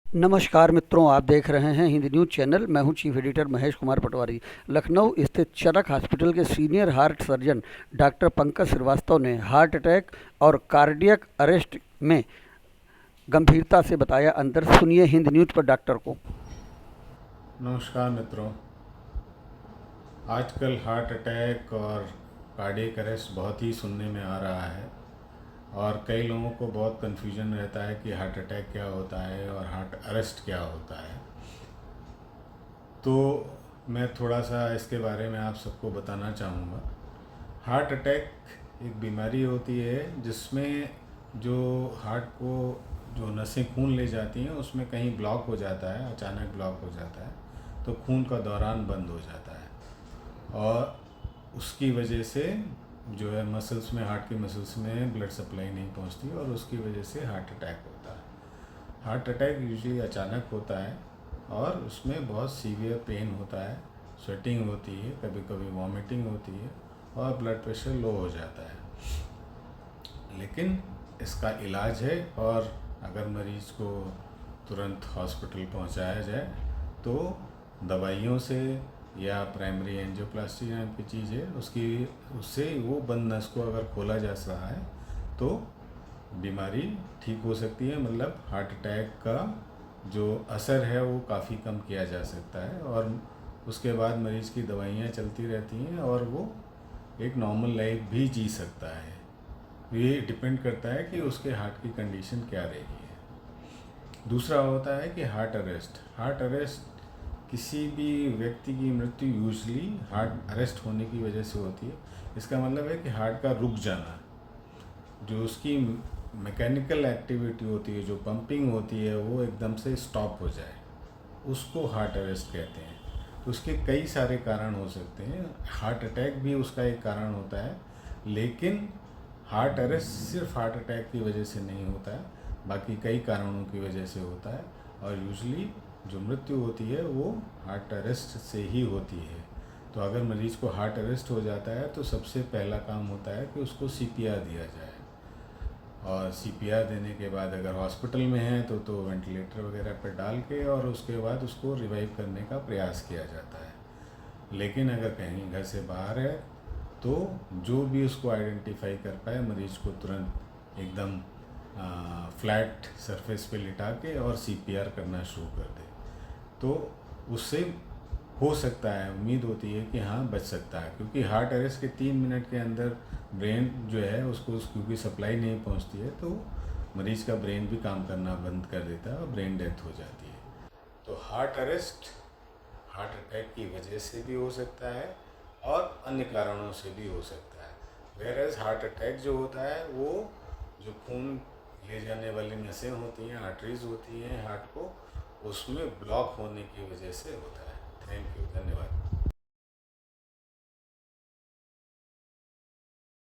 नमस्कार मित्रों, आप देख रहे हैं हिंदी न्यूज़ चैनल। मैं हूं चीफ एडिटर महेश कुमार पटवारी। लखनऊ स्थित चरक हॉस्पिटल के senior heart surgeon doctor Pankaj Shrivastava ने हार्ट अटैक और कार्डियक अरेस्ट में गंभीरता से बताया अंतर। सुनिए हिंद न्यूज़ पर डॉक्टर को। नमस्कार मित्रों। आजकल हार्ट अटैक और कार्डियक अरेस्ट बहुत ही सुनने में आ रहा है और कई लोगों को बहुत कन्फ्यूजन रहता है कि हार्ट अटैक क्या होता है और हार्ट अरेस्ट क्या होता है। तो मैं थोड़ा सा इसके बारे में आप सबको बताना चाहूँगा। हार्ट अटैक एक बीमारी होती है जिसमें जो हार्ट को जो नसें खून ले जाती हैं उसमें कहीं ब्लॉक हो जाता है, अचानक ब्लॉक हो जाता है तो खून का दौरान बंद हो जाता है और उसकी वजह से जो है मसल्स में, हार्ट की मसल्स में ब्लड सप्लाई नहीं पहुंचती और उसकी वजह से हार्ट अटैक होता है। हार्ट अटैक यूजुअली अचानक होता है और उसमें बहुत सीवियर पेन होता है, स्वेटिंग होती है, कभी कभी वॉमिटिंग होती है और ब्लड प्रेशर लो हो जाता है। लेकिन इसका इलाज है और अगर मरीज़ को तुरंत हॉस्पिटल पहुंचाया जाए तो दवाइयों से या प्राइमरी एंजियोप्लास्टी नाम की चीज़ है उससे वो बंद नस को अगर खोला जा रहा है तो बीमारी ठीक हो सकती है। मतलब हार्ट अटैक का जो असर है वो काफ़ी कम किया जा सकता है और उसके बाद मरीज़ की दवाइयाँ चलती रहती हैं और वो एक नॉर्मल लाइफ भी जी सकता है। ये डिपेंड करता है कि उसके हार्ट की कंडीशन क्या रही है। दूसरा होता है कि हार्ट अरेस्ट। हार्ट अरेस्ट किसी भी व्यक्ति की मृत्यु यूजली हार्ट अरेस्ट होने की वजह से होती है। इसका मतलब है कि हार्ट का रुक जाना, जो उसकी मैकेनिकल एक्टिविटी होती है, जो पंपिंग होती है, वो एकदम से स्टॉप हो जाए, उसको हार्ट अरेस्ट कहते हैं। तो उसके कई सारे कारण हो सकते हैं। हार्ट अटैक भी उसका एक कारण होता है, लेकिन हार्ट अरेस्ट सिर्फ हार्ट अटैक की वजह से नहीं होता है, बाकी कई कारणों की वजह से होता है और यूजली जो मृत्यु होती है वो हार्ट अरेस्ट से ही होती है। तो अगर मरीज़ को हार्ट अरेस्ट हो जाता है तो सबसे पहला काम होता है कि उसको सीपीआर दिया जाए और सीपीआर देने के बाद अगर हॉस्पिटल में है तो वेंटिलेटर वगैरह पर डाल के और उसके बाद उसको रिवाइव करने का प्रयास किया जाता है। लेकिन अगर कहीं घर से बाहर है तो जो भी उसको आइडेंटिफाई कर पाए मरीज़ को तुरंत एकदम फ्लैट सरफेस पे लिटा के और सीपीआर करना शुरू कर दे तो उससे हो सकता है, उम्मीद होती है कि हाँ बच सकता है। क्योंकि हार्ट अरेस्ट के 3 मिनट के अंदर ब्रेन जो है उसको क्योंकि सप्लाई नहीं पहुंचती है तो मरीज़ का ब्रेन भी काम करना बंद कर देता है और ब्रेन डेथ हो जाती है। तो हार्ट अरेस्ट हार्ट अटैक की वजह से भी हो सकता है और अन्य कारणों से भी हो सकता है। वेयरएज हार्ट अटैक जो होता है वो जो खून ले जाने वाली नसें होती हैं, आर्टरीज होती हैं हार्ट को, उसमें ब्लॉक होने की वजह से होता है। थैंक यू, धन्यवाद।